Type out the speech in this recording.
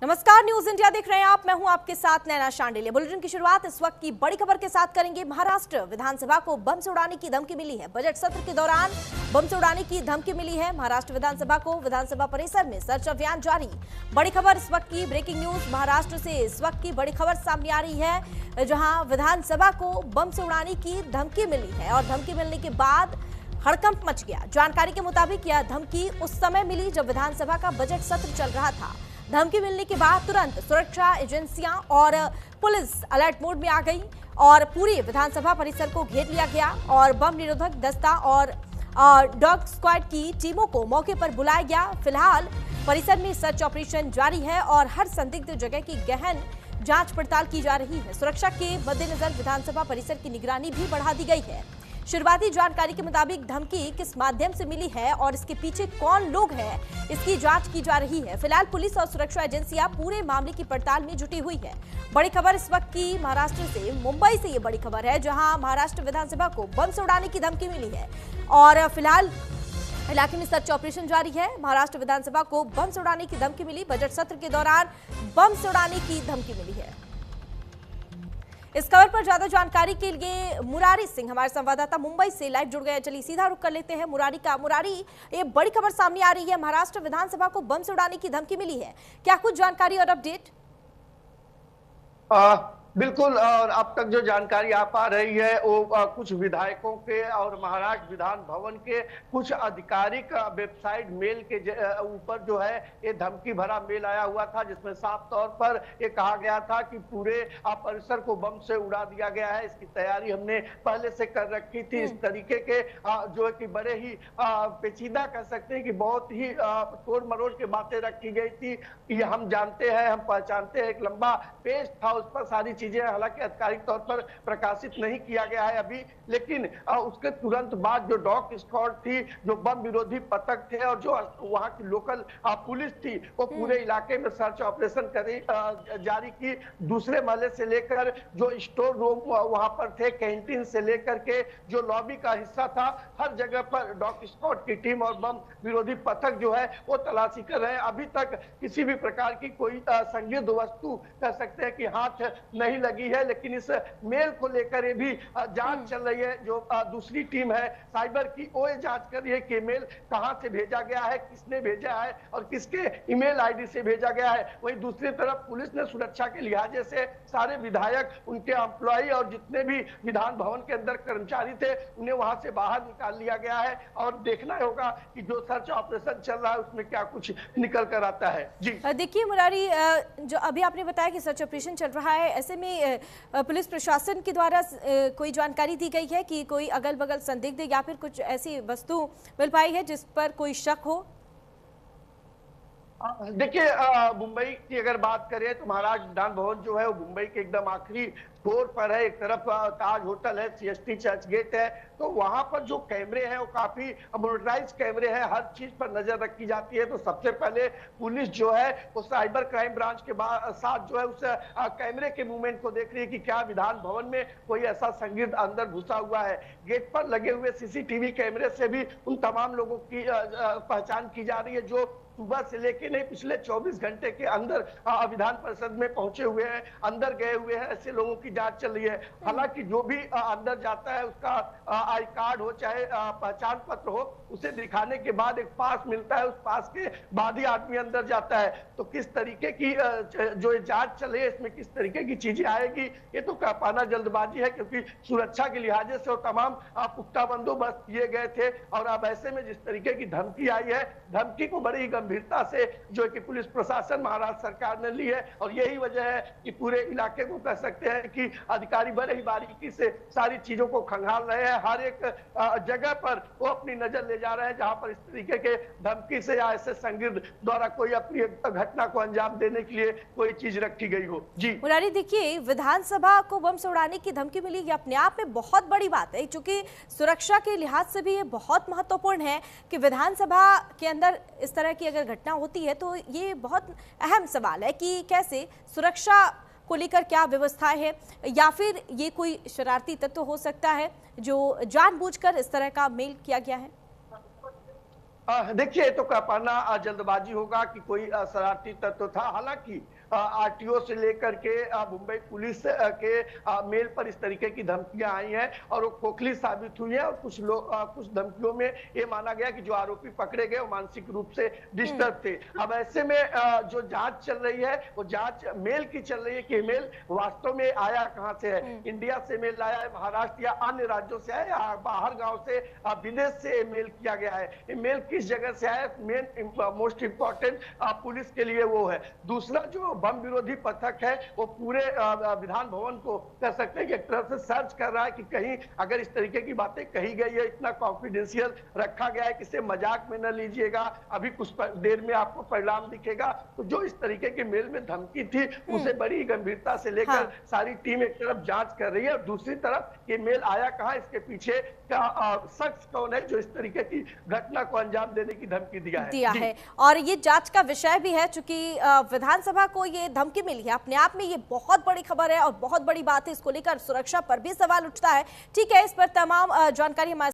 नमस्कार, news India देख रहे हैं आप। मैं हूं आपके साथ नैना शांडिल्य। बुलेटिन की शुरुआत इस वक्त की बड़ी खबर के साथ करेंगे। महाराष्ट्र विधानसभा को बम से उड़ाने की धमकी मिली है। बजट सत्र के दौरान बम से उड़ाने की धमकी मिली है। महाराष्ट्र विधानसभा को विधानसभा परिसर में सर्च अभियान जारी। बड़ी खबर इस वक्त की ब्रेकिंग न्यूज महाराष्ट्र से इस वक्त की बड़ी खबर सामने आ रही है, जहां विधानसभा को बम से उड़ाने की धमकी मिली है और धमकी मिलने के बाद हड़कंप मच गया। जानकारी के मुताबिक यह धमकी उस समय मिली जब विधानसभा का बजट सत्र चल रहा था। धमकी मिलने के बाद तुरंत सुरक्षा एजेंसियां और पुलिस अलर्ट मोड में आ गई और पूरी विधानसभा परिसर को घेर लिया गया और बम निरोधक दस्ता और डॉग स्क्वाड की टीमों को मौके पर बुलाया गया। फिलहाल परिसर में सर्च ऑपरेशन जारी है और हर संदिग्ध जगह की गहन जांच पड़ताल की जा रही है। सुरक्षा के मद्देनजर विधानसभा परिसर की निगरानी भी बढ़ा दी गई है। शुरुआती जानकारी के मुताबिक धमकी किस माध्यम से मिली है और इसके पीछे कौन लोग हैं, इसकी जांच की जा रही है। फिलहाल पुलिस और सुरक्षा एजेंसियां पूरे मामले की पड़ताल में जुटी हुई है। बड़ी खबर इस वक्त की महाराष्ट्र से, मुंबई से ये बड़ी खबर है, जहां महाराष्ट्र विधानसभा को बम से उड़ाने की धमकी मिली है और फिलहाल इलाके में सर्च ऑपरेशन जारी है। महाराष्ट्र विधानसभा को बम से उड़ाने की धमकी मिली। बजट सत्र के दौरान बम से उड़ाने की धमकी मिली है। इस खबर पर ज्यादा जानकारी के लिए मुरारी सिंह हमारे संवाददाता मुंबई से लाइव जुड़ गए। चलिए सीधा रुख कर लेते हैं मुरारी का। मुरारी, ये बड़ी खबर सामने आ रही है, महाराष्ट्र विधानसभा को बम से उड़ाने की धमकी मिली है। क्या कुछ जानकारी और अपडेट? बिल्कुल, और अब तक जो जानकारी आ पा रही है वो कुछ विधायकों के और महाराष्ट्र विधान भवन के कुछ आधिकारिक वेबसाइट मेल के ऊपर जो है ये धमकी भरा मेल आया हुआ था, जिसमें साफ तौर पर ये कहा गया था कि पूरे परिसर को बम से उड़ा दिया गया है। इसकी तैयारी हमने पहले से कर रखी थी। इस तरीके के जो है कि बड़े ही पेचीदा कह सकते हैं कि बहुत ही तोड़ मरोड़ के बातें रखी गई थी। ये हम जानते हैं, हम पहचानते हैं, एक लंबा पेज था, उस पर सारी चीजें हालांकि आधिकारिक तौर पर प्रकाशित नहीं किया गया है अभी, लेकिन उसके तुरंत बाद जो डॉग स्क्वाड थी, जो बम विरोधी पथक थे और जो वहां की लोकल पुलिस थी, वो पूरे इलाके में सर्च ऑपरेशन जारी की। दूसरे महले से लेकर जो स्टोर रूम वहां पर थे, कैंटीन से लेकर के जो लॉबी का हिस्सा था, हर जगह पर डॉग स्क्वाड की टीम और बम विरोधी पथक जो है वो तलाशी कर रहे हैं। अभी तक किसी भी प्रकार की कोई संदिग्ध वस्तु कह सकते हैं कि हाथ नहीं लगी है, लेकिन इस मेल को लेकर ये भी जांच चल रही है। जो दूसरी टीम है साइबर की, वो ये जांच कर रही है कि मेल कहां से भेजा गया है, किसने भेजा है और किसके ईमेल आईडी से भेजा गया है। वहीं दूसरी तरफ पुलिस ने सुरक्षा के लिहाजे से सारे विधायक, उनके एम्प्लॉय और जितने भी विधान भवन के अंदर कर्मचारी थे, उन्हें वहां से बाहर निकाल लिया गया है और देखना होगा कि जो सर्च ऑपरेशन चल रहा है उसमें क्या कुछ निकल कर आता है। जी देखिए मुरारी, जो अभी आपने बताया कि सर्च ऑपरेशन चल रहा है, ऐसे में पुलिस प्रशासन के द्वारा कोई जानकारी दी गई है कि कोई अगल बगल संदिग्ध या फिर कुछ ऐसी वस्तु मिल पाई है जिस पर कोई शक हो? देखिए, मुंबई की अगर बात करें तो महाराष्ट्र विधान भवन जो है वो मुंबई के एकदम आखिरी फ्लोर पर है। एक तरफ ताज होटल है, सीएसटी चर्च गेट है, तो वहां पर जो कैमरे हैं वो काफी मोनेटाइज कैमरे हैं, हर चीज पर नजर रखी जाती है। तो सबसे पहले पुलिस जो है वो साइबर क्राइम ब्रांच के साथ जो है उस कैमरे के मूवमेंट को देख रही है कि क्या विधान भवन में कोई ऐसा संदिग्ध अंदर घुसा हुआ है। गेट पर लगे हुए सीसीटीवी कैमरे से भी उन तमाम लोगों की पहचान की जा रही है जो सुबह से लेके नहीं पिछले 24 घंटे के अंदर विधान परिषद में पहुंचे हुए हैं, अंदर गए हुए हैं। ऐसे लोगों की जांच चल रही है। हालांकि जो भी अंदर जाता है उसका आई कार्ड हो चाहे पहचान पत्र हो, उसे दिखाने के बाद एक पास मिलता है, उस पास के बाद ही आदमी अंदर जाता है। तो किस तरीके की जो जांच चल रही है, इसमें किस तरीके की चीजें आएगी, ये तो कह पाना जल्दबाजी है, क्योंकि सुरक्षा के लिहाजे से वो तमाम पुख्ता बंदोबस्त किए गए थे। और अब ऐसे में जिस तरीके की धमकी आई है, धमकी को बड़ी गंभीरता से जो कि पुलिस प्रशासन, महाराष्ट्र सरकार ने ली है और यही वजह है कि पूरे इलाके को कह सकते हैं कि अधिकारी बड़े ही बारीकी से सारी चीजों को खंगाल रहे हैं। हर एक जगह पर वो अपनी नजर ले जा रहे हैं जहां पर इस तरीके के धमकी से या ऐसे संदिग्ध द्वारा कोई अपनी घटना को अंजाम देने के लिए कोई चीज रखी गई हो। जी मुरारी, देखिए विधानसभा को बम से उड़ाने की धमकी मिली, ये अपने आप में बहुत बड़ी बात है, क्योंकि सुरक्षा के लिहाज से भी ये बहुत महत्वपूर्ण है कि विधानसभा के अंदर इस तरह की अगर घटना होती है तो ये बहुत अहम सवाल है कि कैसे सुरक्षा को लेकर क्या व्यवस्थाएं है, या फिर ये कोई शरारती तत्व हो सकता है जो जानबूझकर इस तरह का मेल किया गया है। देखिए, तो कह पाना जल्दबाजी होगा कि कोई शरारती तत्व था। हालांकि आरटीओ से लेकर के मुंबई पुलिस के मेल पर इस तरीके की धमकियां आई हैं और वो खोखली साबित हुई है। और कुछ लोग कुछ धमकियों में ये माना गया कि जो आरोपी पकड़े गए वो मानसिक रूप से डिस्टर्ब थे। अब ऐसे में जो जांच चल रही है वो जांच मेल की चल रही है कि मेल वास्तव में आया कहां से है। इंडिया से मेल आया है, महाराष्ट्र या अन्य राज्यों से आया, या बाहर गांव से विदेश से मेल किया गया है। ये मेल किस जगह से आया, मेन मोस्ट इंपॉर्टेंट पुलिस के लिए वो है। दूसरा जो बम विरोधी पथक है वो पूरे विधान भवन को कह सकते हैं कि एक तरफ से सर्च कर रहा है कि कहीं अगर इस तरीके की बातें कही गई है, इतना कॉन्फिडेंशियल रखा गया है कि इसे मजाक में न लीजिएगा, अभी कुछ देर में आपको परिणाम दिखेगा। तो जो इस तरीके के मेल में धमकी थी उसे बड़ी गंभीरता से लेकर सारी टीम एक तरफ जांच कर रही है और दूसरी तरफ ये मेल आया कहां, इसके पीछे का शख्स कौन है जो इस तरीके की घटना को अंजाम देने की धमकी दिया है। और ये जांच का विषय भी है, चूंकि विधानसभा को ये धमकी मिली है, अपने आप में ये बहुत बड़ी खबर है और बहुत बड़ी बात है। इसको लेकर सुरक्षा पर भी सवाल उठता है। ठीक है, इस पर तमाम जानकारी हमारे